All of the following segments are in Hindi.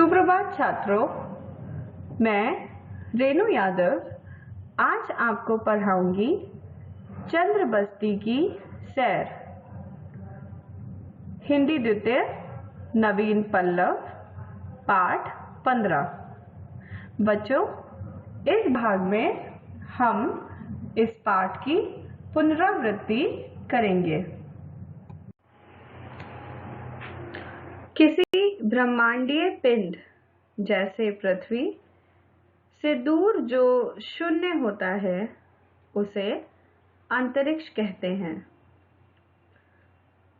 सुप्रभात छात्रों, मैं रेणु यादव आज आपको पढ़ाऊंगी चंद्र बस्ती की सैर। हिंदी द्वितीय नवीन पल्लव पाठ 15। बच्चों, इस भाग में हम इस पाठ की पुनरावृत्ति करेंगे। किसी ब्रह्मांडीय पिंड जैसे पृथ्वी से दूर जो शून्य होता है उसे अंतरिक्ष कहते हैं।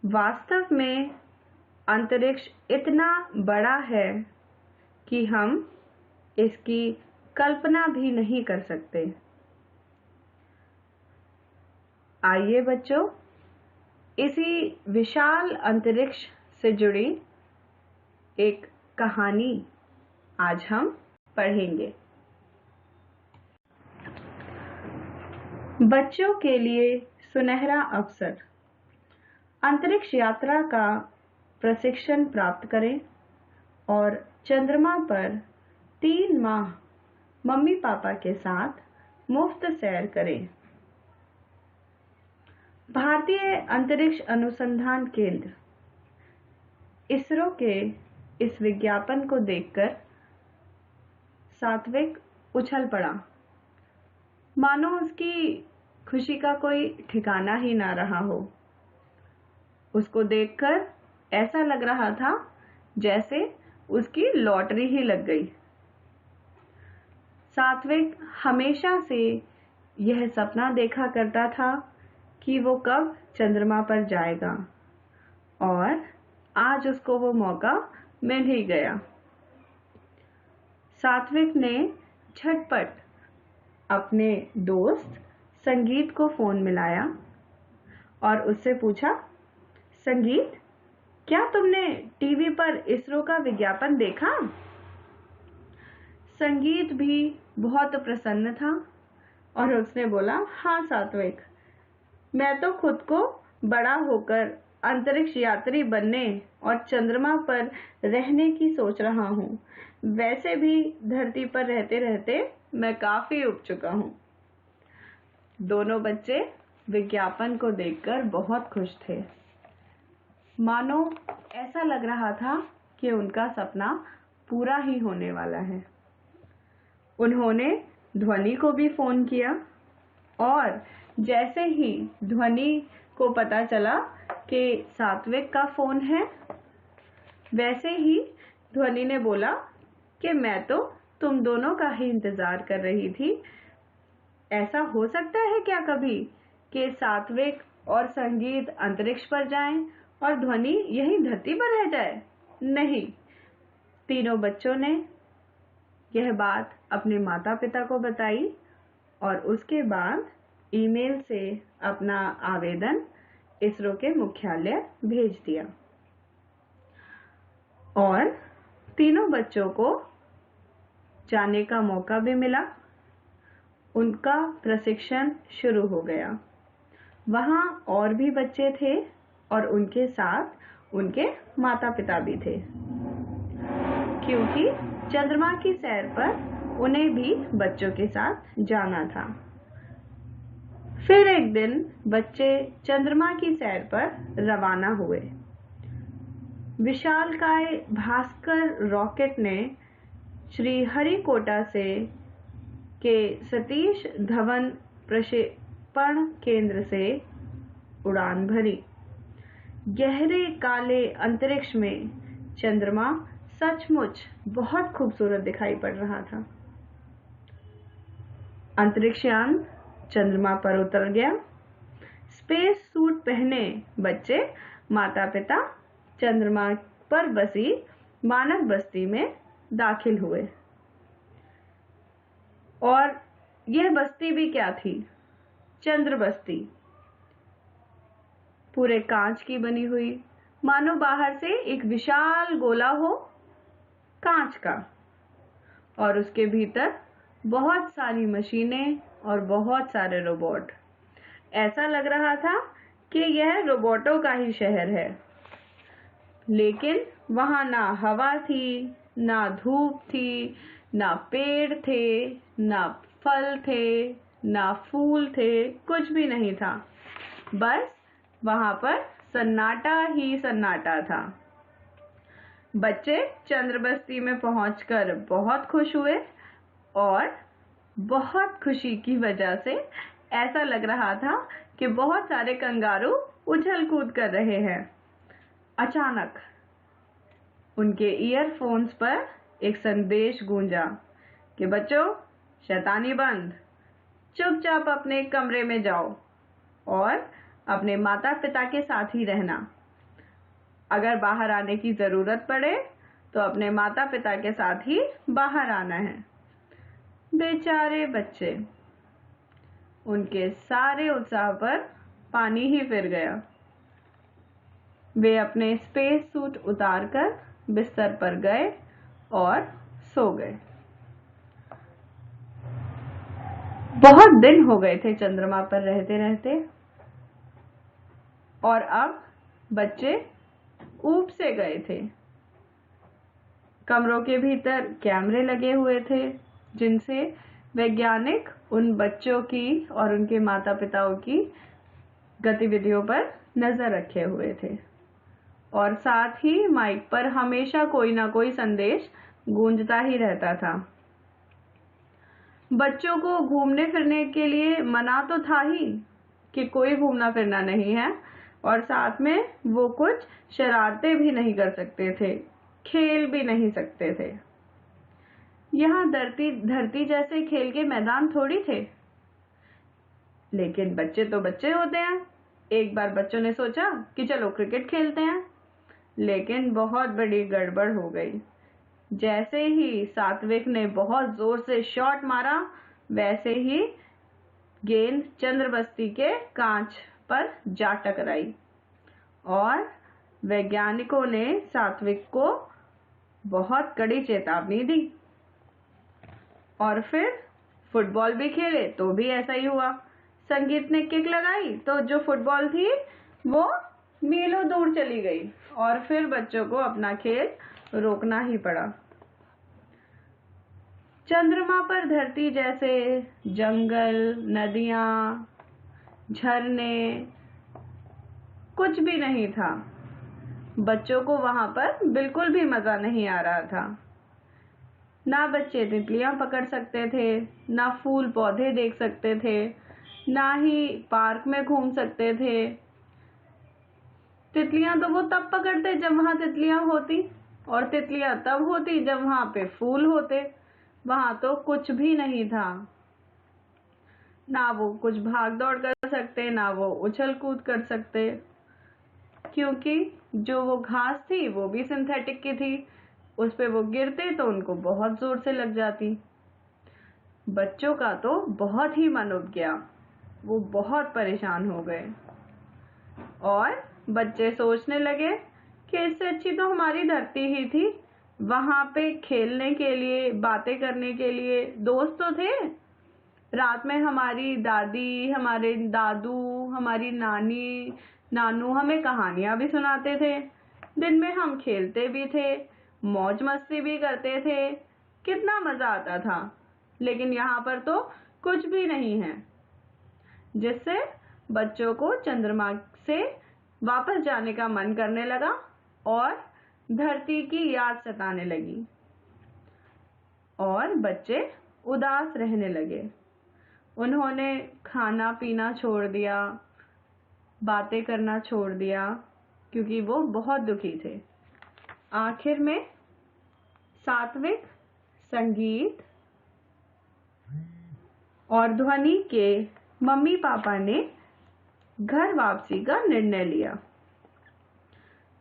वास्तव में अंतरिक्ष इतना बड़ा है कि हम इसकी कल्पना भी नहीं कर सकते। आइए बच्चों, इसी विशाल अंतरिक्ष से जुड़ी एक कहानी आज हम पढ़ेंगे। बच्चों के लिए सुनहरा अवसर। अंतरिक्ष यात्रा का प्रशिक्षण प्राप्त करें और चंद्रमा पर 3 माह मम्मी पापा के साथ मुफ्त सैर करें। भारतीय अंतरिक्ष अनुसंधान केंद्र इसरो के इस विज्ञापन को देखकर सात्विक उछल पड़ा, मानो उसकी खुशी का कोई ठिकाना ही ना रहा हो। उसको देखकर ऐसा लग रहा था जैसे उसकी लॉटरी ही लग गई। सात्विक हमेशा से यह सपना देखा करता था कि वो कब चंद्रमा पर जाएगा, और आज उसको वो मौका मिल ही गया। सात्विक ने झटपट अपने दोस्त संगीत को फोन मिलाया और उससे पूछा, संगीत, क्या तुमने टीवी पर इसरो का विज्ञापन देखा? संगीत भी बहुत प्रसन्न था और उसने बोला, हाँ सात्विक, मैं तो खुद को बड़ा होकर अंतरिक्ष यात्री बनने और चंद्रमा पर रहने की सोच रहा हूँ। वैसे भी धरती पर रहते रहते मैं काफी उब चुका हूँ। दोनों बच्चे विज्ञापन को देखकर बहुत खुश थे, मानो ऐसा लग रहा था कि उनका सपना पूरा ही होने वाला है। उन्होंने ध्वनि को भी फोन किया और जैसे ही ध्वनि को पता चला कि सात्विक का फोन है, वैसे ही ध्वनि ने बोला कि मैं तो तुम दोनों का ही इंतजार कर रही थी। ऐसा हो सकता है क्या कभी कि सात्विक और संगीत अंतरिक्ष पर जाएं और ध्वनि यहीं धरती पर रह जाए? नहीं। तीनों बच्चों ने यह बात अपने माता पिता को बताई और उसके बाद ईमेल से अपना आवेदन इसरो के मुख्यालय भेज दिया और तीनों बच्चों को जाने का मौका भी मिला। उनका प्रशिक्षण शुरू हो गया। वहां और भी बच्चे थे और उनके साथ उनके माता पिता भी थे, क्योंकि चंद्रमा की सैर पर उन्हें भी बच्चों के साथ जाना था। फिर एक दिन बच्चे चंद्रमा की सैर पर रवाना हुए। विशालकाय भास्कर रॉकेट ने श्रीहरिकोटा से के सतीश धवन प्रक्षेपण केंद्र से उड़ान भरी। गहरे काले अंतरिक्ष में चंद्रमा सचमुच बहुत खूबसूरत दिखाई पड़ रहा था। अंतरिक्षयान चंद्रमा पर उतर गया। स्पेस सूट पहने बच्चे माता पिता चंद्रमा पर बसी मानव बस्ती में दाखिल हुए। और यह बस्ती भी क्या थी? चंद्र बस्ती। पूरे कांच की बनी हुई, मानो बाहर से एक विशाल गोला हो कांच का, और उसके भीतर बहुत सारी मशीनें और बहुत सारे रोबोट। ऐसा लग रहा था कि यह रोबोटों का ही शहर है। लेकिन वहां ना हवा थी, ना धूप थी, ना पेड़ थे, ना फल थे, ना फूल थे, कुछ भी नहीं था। बस वहां पर सन्नाटा ही सन्नाटा था। बच्चे चंद्रबस्ती में पहुंचकर बहुत खुश हुए और बहुत खुशी की वजह से ऐसा लग रहा था कि बहुत सारे कंगारू उछल कूद कर रहे हैं। अचानक उनके ईयरफोन्स पर एक संदेश गूंजा कि बच्चों, शैतानी बंद, चुपचाप अपने कमरे में जाओ और अपने माता पिता के साथ ही रहना। अगर बाहर आने की जरूरत पड़े तो अपने माता पिता के साथ ही बाहर आना है। बेचारे बच्चे, उनके सारे उत्साह पर पानी ही फिर गया। वे अपने स्पेस सूट उतारकर बिस्तर पर गए और सो गए। बहुत दिन हो गए थे चंद्रमा पर रहते रहते और अब बच्चे ऊब से गए थे। कमरों के भीतर कैमरे लगे हुए थे जिनसे वैज्ञानिक उन बच्चों की और उनके माता पिताओं की गतिविधियों पर नजर रखे हुए थे और साथ ही माइक पर हमेशा कोई ना कोई संदेश गूंजता ही रहता था। बच्चों को घूमने फिरने के लिए मना तो था ही कि कोई घूमना फिरना नहीं है और साथ में वो कुछ शरारतें भी नहीं कर सकते थे, खेल भी नहीं सकते थे। यहाँ धरती जैसे खेल के मैदान थोड़ी थे। लेकिन बच्चे तो बच्चे होते हैं। एक बार बच्चों ने सोचा कि चलो क्रिकेट खेलते हैं, लेकिन बहुत बड़ी गड़बड़ हो गई। जैसे ही सात्विक ने बहुत जोर से शॉट मारा, वैसे ही गेंद चंद्रबस्ती के कांच पर जा टकराई और वैज्ञानिकों ने सात्विक को बहुत कड़ी चेतावनी दी। और फिर फुटबॉल भी खेले तो भी ऐसा ही हुआ। संगीत ने किक लगाई तो जो फुटबॉल थी वो मीलों दूर चली गई और फिर बच्चों को अपना खेल रोकना ही पड़ा। चंद्रमा पर धरती जैसे जंगल, नदियां, झरने कुछ भी नहीं था। बच्चों को वहां पर बिल्कुल भी मजा नहीं आ रहा था। ना बच्चे तितलियां पकड़ सकते थे, ना फूल पौधे देख सकते थे, ना ही पार्क में घूम सकते थे। तितलियां तो वो तब पकड़ते जब वहां तितलियां होती और तितलियां तब होती जब वहां पे फूल होते। वहां तो कुछ भी नहीं था। ना वो कुछ भाग दौड़ कर सकते, ना वो उछल कूद कर सकते, क्योंकि जो वो घास थी वो भी सिंथेटिक की थी। उस पे वो गिरते तो उनको बहुत जोर से लग जाती। बच्चों का तो बहुत ही मन उब गया। वो बहुत परेशान हो गए और बच्चे सोचने लगे कि इससे अच्छी तो हमारी धरती ही थी। वहां पे खेलने के लिए, बातें करने के लिए दोस्त तो थे। रात में हमारी दादी, हमारे दादू, हमारी नानी, नानू हमें कहानियां भी सुनाते थे। दिन में हम खेलते भी थे, मौज मस्ती भी करते थे, कितना मजा आता था। लेकिन यहाँ पर तो कुछ भी नहीं है, जिससे बच्चों को चंद्रमा से वापस जाने का मन करने लगा और धरती की याद सताने लगी और बच्चे उदास रहने लगे। उन्होंने खाना पीना छोड़ दिया, बातें करना छोड़ दिया, क्योंकि वो बहुत दुखी थे। आखिर में सात्विक, संगीत और ध्वनि के मम्मी पापा ने घर वापसी का निर्णय लिया।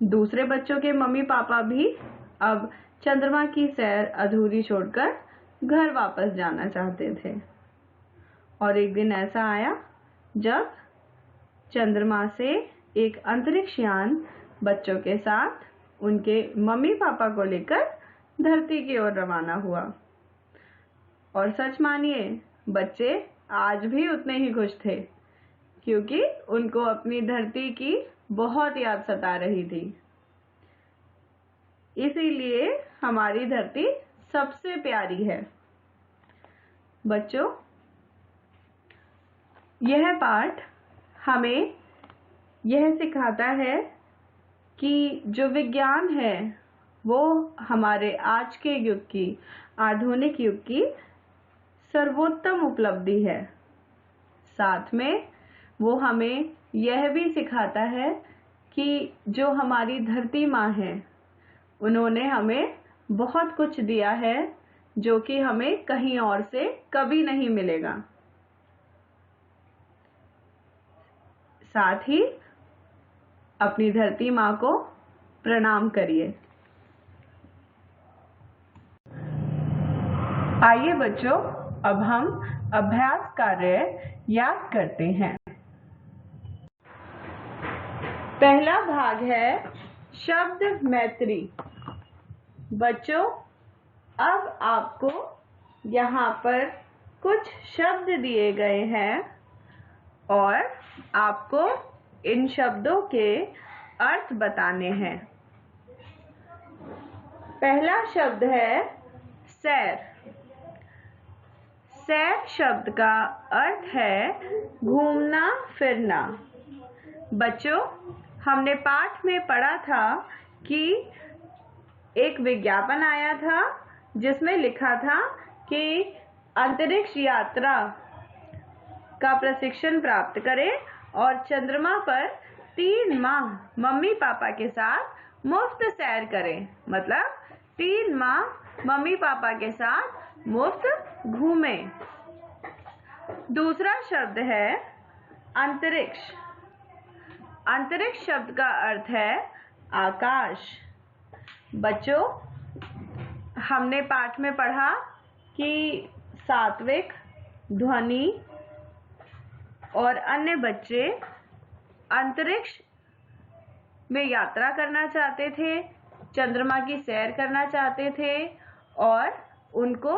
दूसरे बच्चों के मम्मी पापा भी अब चंद्रमा की सैर अधूरी छोड़कर घर वापस जाना चाहते थे। और एक दिन ऐसा आया जब चंद्रमा से एक अंतरिक्ष यान बच्चों के साथ उनके मम्मी पापा को लेकर धरती की ओर रवाना हुआ। और सच मानिए, बच्चे आज भी उतने ही खुश थे, क्योंकि उनको अपनी धरती की बहुत याद सता रही थी। इसीलिए हमारी धरती सबसे प्यारी है। बच्चों, यह पाठ हमें यह सिखाता है कि जो विज्ञान है वो हमारे आज के युग की, आधुनिक युग की सर्वोत्तम उपलब्धि है। साथ में वो हमें यह भी सिखाता है कि जो हमारी धरती माँ है उन्होंने हमें बहुत कुछ दिया है जो कि हमें कहीं और से कभी नहीं मिलेगा। साथ ही अपनी धरती माँ को प्रणाम करिए। आइए बच्चों, अब हम अभ्यास कार्य याद करते हैं। पहला भाग है शब्द मैत्री। बच्चों, अब आपको यहाँ पर कुछ शब्द दिए गए हैं और आपको इन शब्दों के अर्थ बताने हैं। पहला शब्द है सैर। सैर शब्द का अर्थ है घूमना फिरना। बच्चों, हमने पाठ में पढ़ा था कि एक विज्ञापन आया था जिसमें लिखा था कि अंतरिक्ष यात्रा का प्रशिक्षण प्राप्त करें और चंद्रमा पर 3 माह मम्मी पापा के साथ मुफ्त सैर करें। मतलब 3 माह मम्मी पापा के साथ मुफ्त घूमें। दूसरा शब्द है अंतरिक्ष। अंतरिक्ष शब्द का अर्थ है आकाश। बच्चों, हमने पाठ में पढ़ा कि सात्विक, ध्वनि और अन्य बच्चे अंतरिक्ष में यात्रा करना चाहते थे, चंद्रमा की सैर करना चाहते थे और उनको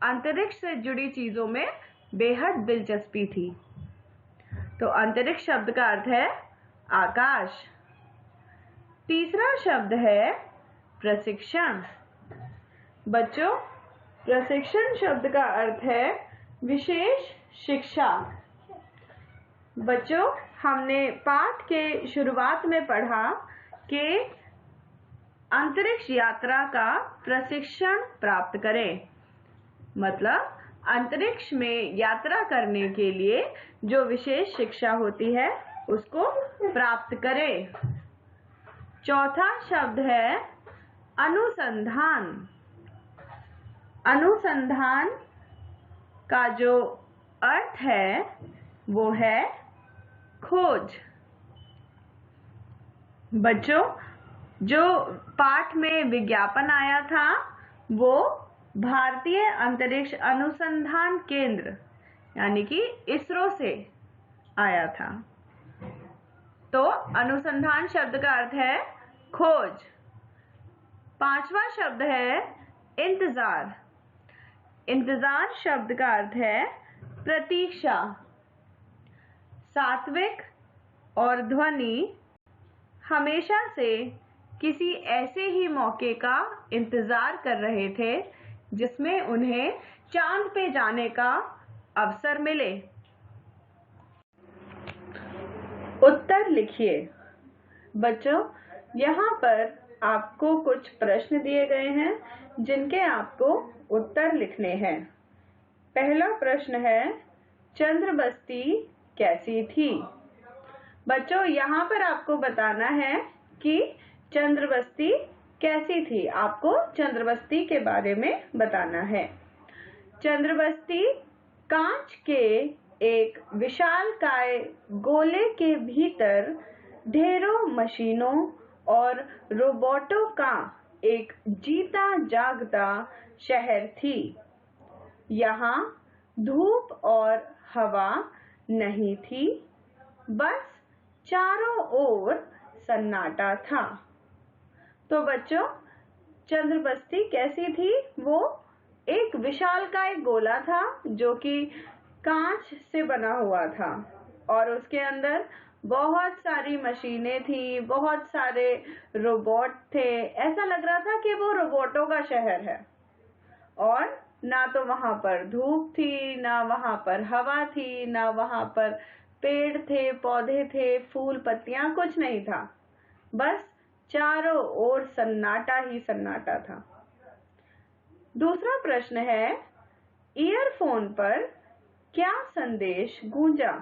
अंतरिक्ष से जुड़ी चीजों में बेहद दिलचस्पी थी। तो अंतरिक्ष शब्द का अर्थ है आकाश। तीसरा शब्द है प्रशिक्षण। बच्चों, प्रशिक्षण शब्द का अर्थ है विशेष शिक्षा। बच्चों, हमने पाठ के शुरुआत में पढ़ा कि अंतरिक्ष यात्रा का प्रशिक्षण प्राप्त करें। मतलब अंतरिक्ष में यात्रा करने के लिए जो विशेष शिक्षा होती है उसको प्राप्त करें। चौथा शब्द है अनुसंधान। अनुसंधान का जो अर्थ है वो है खोज। बच्चों, जो पाठ में विज्ञापन आया था वो भारतीय अंतरिक्ष अनुसंधान केंद्र यानी कि इसरो से आया था। तो अनुसंधान शब्द का अर्थ है खोज। पांचवा शब्द है इंतजार। इंतजार शब्द का अर्थ है प्रतीक्षा। सात्विक और ध्वनि हमेशा से किसी ऐसे ही मौके का इंतजार कर रहे थे जिसमें उन्हें चांद पे जाने का अवसर मिले। उत्तर लिखिए। बच्चों, यहाँ पर आपको कुछ प्रश्न दिए गए हैं जिनके आपको उत्तर लिखने हैं। पहला प्रश्न है चंद्र बस्ती कैसी थी? बच्चों, यहाँ पर आपको बताना है कि चंद्र बस्ती कैसी थी। आपको चंद्र बस्ती के बारे में बताना है। चंद्र बस्ती कांच के एक विशालकाय गोले के भीतर ढेरों मशीनों और रोबोटों का एक जीता जागता शहर थी। यहाँ धूप और हवा नहीं थी, बस चारों ओर सन्नाटा था। तो बच्चों, चंद्र बस्ती कैसी थी? वो एक विशालकाय गोला था जो कि कांच से बना हुआ था और उसके अंदर बहुत सारी मशीनें थी, बहुत सारे रोबोट थे। ऐसा लग रहा था कि वो रोबोटों का शहर है। और ना तो वहां पर धूप थी, ना वहां पर हवा थी, ना वहां पर पेड़ थे, पौधे थे, फूल पत्तियां, कुछ नहीं था। बस चारों ओर सन्नाटा ही सन्नाटा था। दूसरा प्रश्न है, ईयरफोन पर क्या संदेश गूंजा?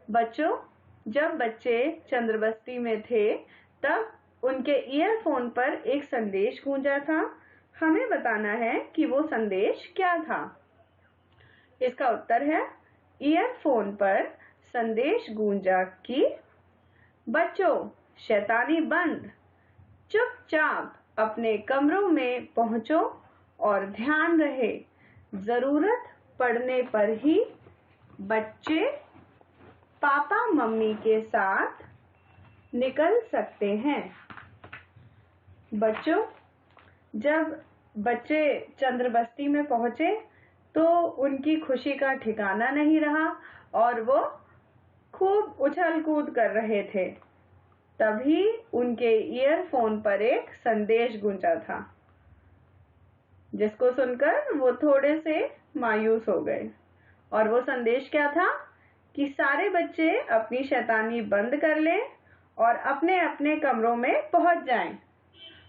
बच्चों, जब बच्चे चंद्रबस्ती में थे तब उनके ईयरफोन पर एक संदेश गूंजा था। हमें बताना है कि वो संदेश क्या था। इसका उत्तर है, ईयरफोन पर संदेश गूंजा कि बच्चों, शैतानी बंद, चुपचाप अपने कमरों में पहुंचो और ध्यान रहे, जरूरत पड़ने पर ही बच्चे पापा मम्मी के साथ निकल सकते हैं। बच्चों, जब बच्चे चंद्रबस्ती में पहुंचे तो उनकी खुशी का ठिकाना नहीं रहा और वो खूब उछल कूद कर रहे थे। तभी उनके ईयरफोन पर एक संदेश गूंजा था, जिसको सुनकर वो थोड़े से मायूस हो गए। और वो संदेश क्या था कि सारे बच्चे अपनी शैतानी बंद कर लें और अपने अपने कमरों में पहुंच जाएं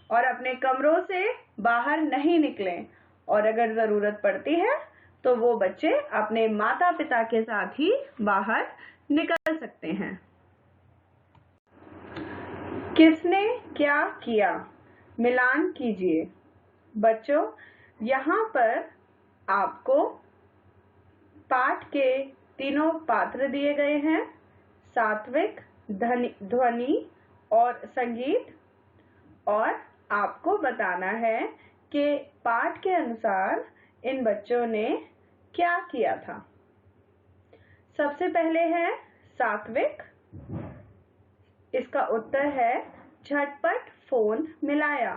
और अपने कमरों से बाहर नहीं निकलें, और अगर जरूरत पड़ती है तो वो बच्चे अपने माता पिता के साथ ही बाहर निकल सकते हैं। किसने क्या किया? मिलान कीजिए। बच्चों, यहाँ पर आपको पाठ के तीनों पात्र दिए गए हैं, सात्विक, ध्वनि और संगीत, और आपको बताना है कि पाठ के अनुसार इन बच्चों ने क्या किया था। सबसे पहले है सात्विक। इसका उत्तर है झटपट फोन मिलाया।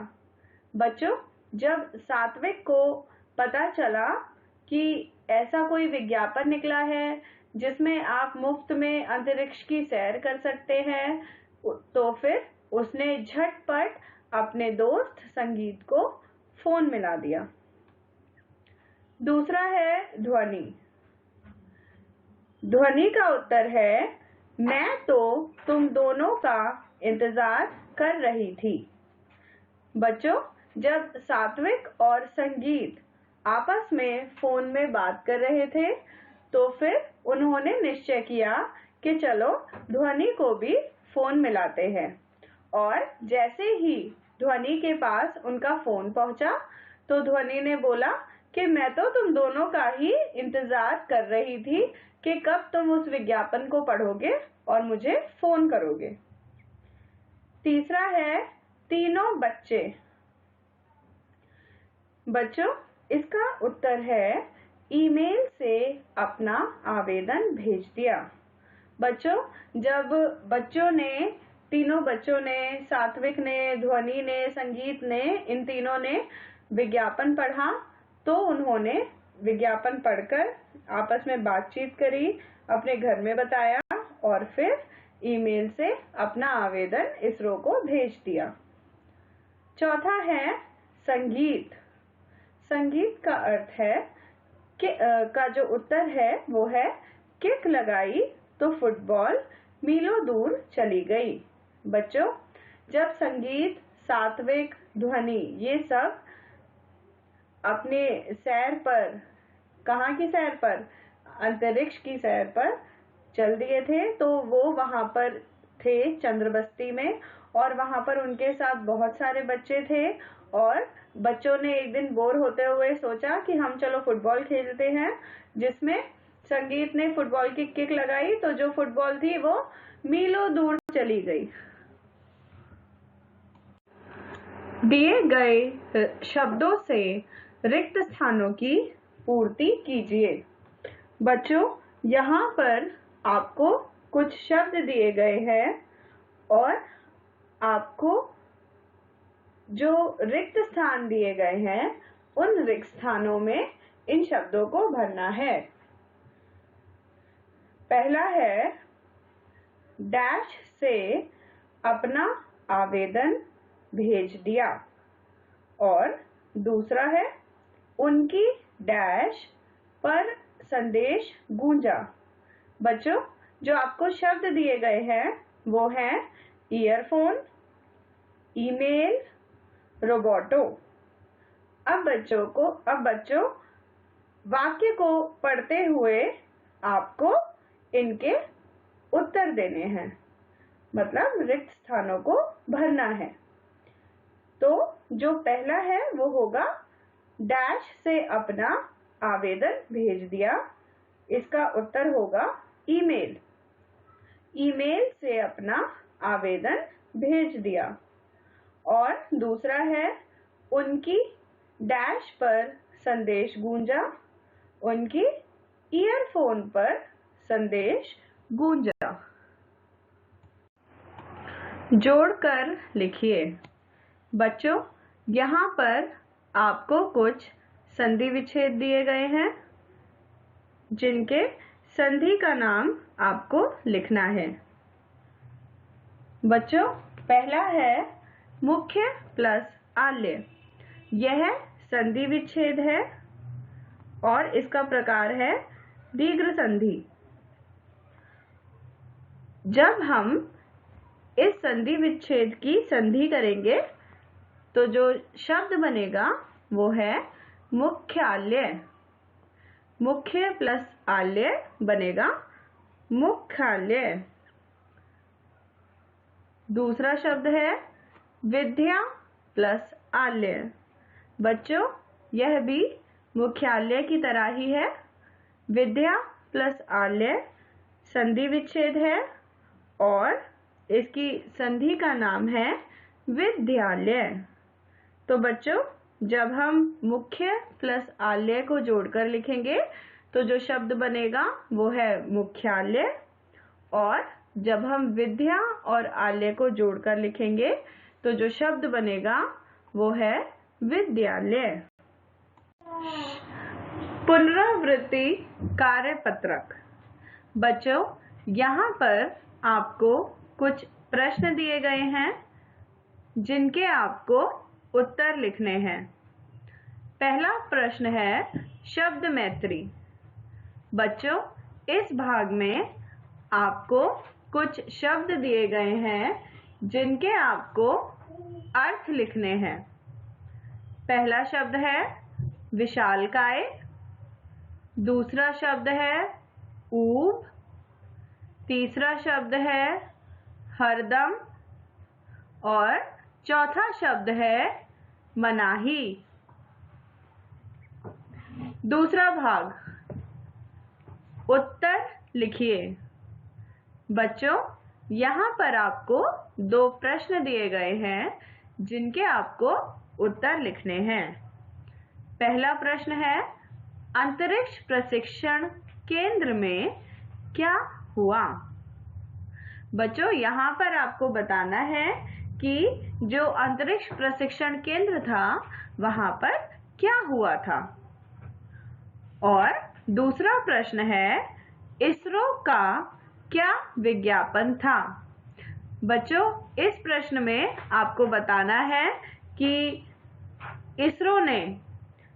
बच्चों, जब सात्विक को पता चला कि ऐसा कोई विज्ञापन निकला है जिसमें आप मुफ्त में अंतरिक्ष की सैर कर सकते हैं, तो फिर उसने झटपट अपने दोस्त संगीत को फोन मिला दिया। दूसरा है ध्वनि। ध्वनि का उत्तर है, मैं तो तुम दोनों का इंतजार कर रही थी। बच्चों, जब सात्विक और संगीत आपस में फोन में बात कर रहे थे तो फिर उन्होंने निश्चय किया कि चलो ध्वनि को भी फोन मिलाते हैं। और जैसे ही ध्वनि के पास उनका फोन पहुंचा तो ध्वनि ने बोला कि मैं तो तुम दोनों का ही इंतजार कर रही थी कि कब तुम उस विज्ञापन को पढ़ोगे और मुझे फोन करोगे। तीसरा है तीनों बच्चे। बच्चों, इसका उत्तर है ईमेल से अपना आवेदन भेज दिया। बच्चों, जब तीनों बच्चों ने, सात्विक ने, ध्वनि ने, संगीत ने, इन तीनों ने विज्ञापन पढ़ा तो उन्होंने विज्ञापन पढ़कर आपस में बातचीत करी, अपने घर में बताया और फिर ईमेल से अपना आवेदन इसरो को भेज दिया। चौथा है संगीत। संगीत का अर्थ है कि का जो उत्तर है वो है किक लगाई तो फुटबॉल मीलों दूर चली गई। बच्चों, जब संगीत, सात्विक, ध्वनि ये सब अपने सैर पर, कहाँ की सैर पर, अंतरिक्ष की सैर पर चल दिए थे तो वो वहां पर थे चंद्रबस्ती में, और वहां पर उनके साथ बहुत सारे बच्चे थे। और बच्चों ने एक दिन बोर होते हुए सोचा कि हम चलो फुटबॉल खेलते हैं, जिसमें संगीत ने फुटबॉल की किक लगाई तो जो फुटबॉल थी वो मीलों दूर चली गई। दिए गए शब्दों से रिक्त स्थानों की पूर्ति कीजिए। बच्चों, यहाँ पर आपको कुछ शब्द दिए गए हैं और आपको जो रिक्त स्थान दिए गए हैं उन रिक्त स्थानों में इन शब्दों को भरना है। पहला है डैश से अपना आवेदन भेज दिया। और दूसरा है उनकी डैश पर संदेश गूंजा। बच्चों, जो आपको शब्द दिए गए हैं वो हैं ईयरफोन, ईमेल, रोबोटो। अब बच्चों वाक्य को पढ़ते हुए आपको इनके उत्तर देने हैं, मतलब रिक्त स्थानों को भरना है। तो जो पहला है वो होगा डैश से अपना आवेदन भेज दिया। इसका उत्तर होगा ईमेल। ईमेल से अपना आवेदन भेज दिया। और दूसरा है उनकी डैश पर संदेश गूंजा। उनकी ईयरफोन पर संदेश गूंजा। जोड़कर लिखिए। बच्चों, यहाँ पर आपको कुछ संधि विच्छेद दिए गए हैं जिनके संधि का नाम आपको लिखना है। बच्चों, पहला है मुख्य प्लस आल्य। यह संधि विच्छेद है और इसका प्रकार है दीर्घ संधि। जब हम इस संधि विच्छेद की संधि करेंगे तो जो शब्द बनेगा वो है मुख्यालय। मुख्य प्लस आल्य बनेगा मुख्यालय। दूसरा शब्द है विद्या प्लस आल्य। बच्चों, यह भी मुख्यालय की तरह ही है। विद्या प्लस आल्य संधि विच्छेद है और इसकी संधि का नाम है विद्यालय। तो बच्चों, जब हम मुख्य प्लस आल्य को जोड़कर लिखेंगे तो जो शब्द बनेगा वो है मुख्यालय। और जब हम विद्या और आल्य को जोड़कर लिखेंगे तो जो शब्द बनेगा वो है विद्यालय। पुनरावृत्ति कार्यपत्रक। बच्चों, यहाँ पर आपको कुछ प्रश्न दिए गए हैं जिनके आपको उत्तर लिखने हैं। पहला प्रश्न है शब्द मैत्री। बच्चों, इस भाग में आपको कुछ शब्द दिए गए हैं जिनके आपको अर्थ लिखने हैं। पहला शब्द है विशालकाय। दूसरा शब्द है ऊब। तीसरा शब्द है हरदम। और चौथा शब्द है मनाही। दूसरा भाग, उत्तर लिखिए। बच्चों, यहाँ पर आपको दो प्रश्न दिए गए हैं जिनके आपको उत्तर लिखने हैं। पहला प्रश्न है अंतरिक्ष प्रशिक्षण केंद्र में क्या हुआ। बच्चों, यहाँ पर आपको बताना है कि जो अंतरिक्ष प्रशिक्षण केंद्र था वहां पर क्या हुआ था। और दूसरा प्रश्न है इसरो का क्या विज्ञापन था। बच्चों, इस प्रश्न में आपको बताना है कि इसरो ने,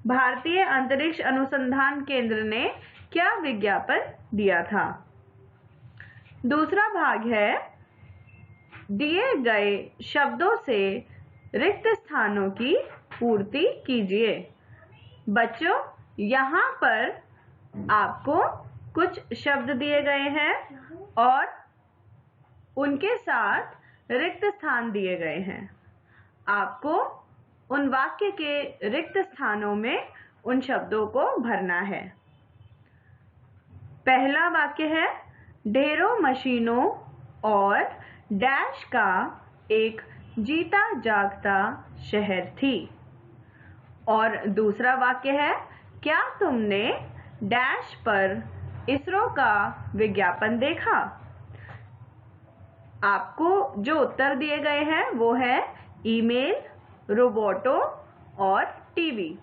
भारतीय अंतरिक्ष अनुसंधान केंद्र ने क्या विज्ञापन दिया था। दूसरा भाग है दिए गए शब्दों से रिक्त स्थानों की पूर्ति कीजिए। बच्चों, यहाँ पर आपको कुछ शब्द दिए गए हैं और उनके साथ रिक्त स्थान दिए गए हैं। आपको उन वाक्य के रिक्त स्थानों में उन शब्दों को भरना है। पहला वाक्य है ढेरों मशीनों और डैश का एक जीता जागता शहर थी। और दूसरा वाक्य है क्या तुमने डैश पर इसरो का विज्ञापन देखा। आपको जो उत्तर दिए गए हैं वो है ईमेल, रोबोटो और टीवी।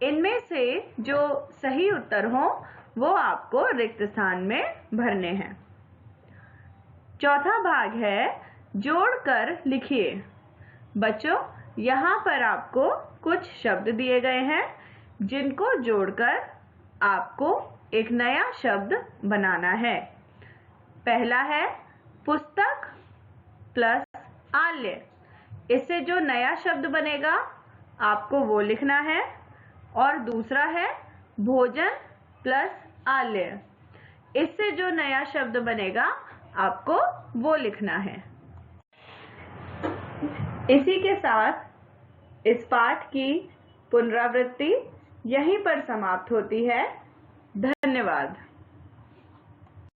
इनमें से जो सही उत्तर हो वो आपको रिक्त स्थान में भरने हैं। चौथा भाग है जोड़कर लिखिए। बच्चों, यहाँ पर आपको कुछ शब्द दिए गए हैं जिनको जोड़कर आपको एक नया शब्द बनाना है। पहला है पुस्तक प्लस आल्य। इससे जो नया शब्द बनेगा आपको वो लिखना है। और दूसरा है भोजन प्लस आल्य। इससे जो नया शब्द बनेगा आपको वो लिखना है। इसी के साथ इस पाठ की पुनरावृत्ति यहीं पर समाप्त होती है। धन्यवाद।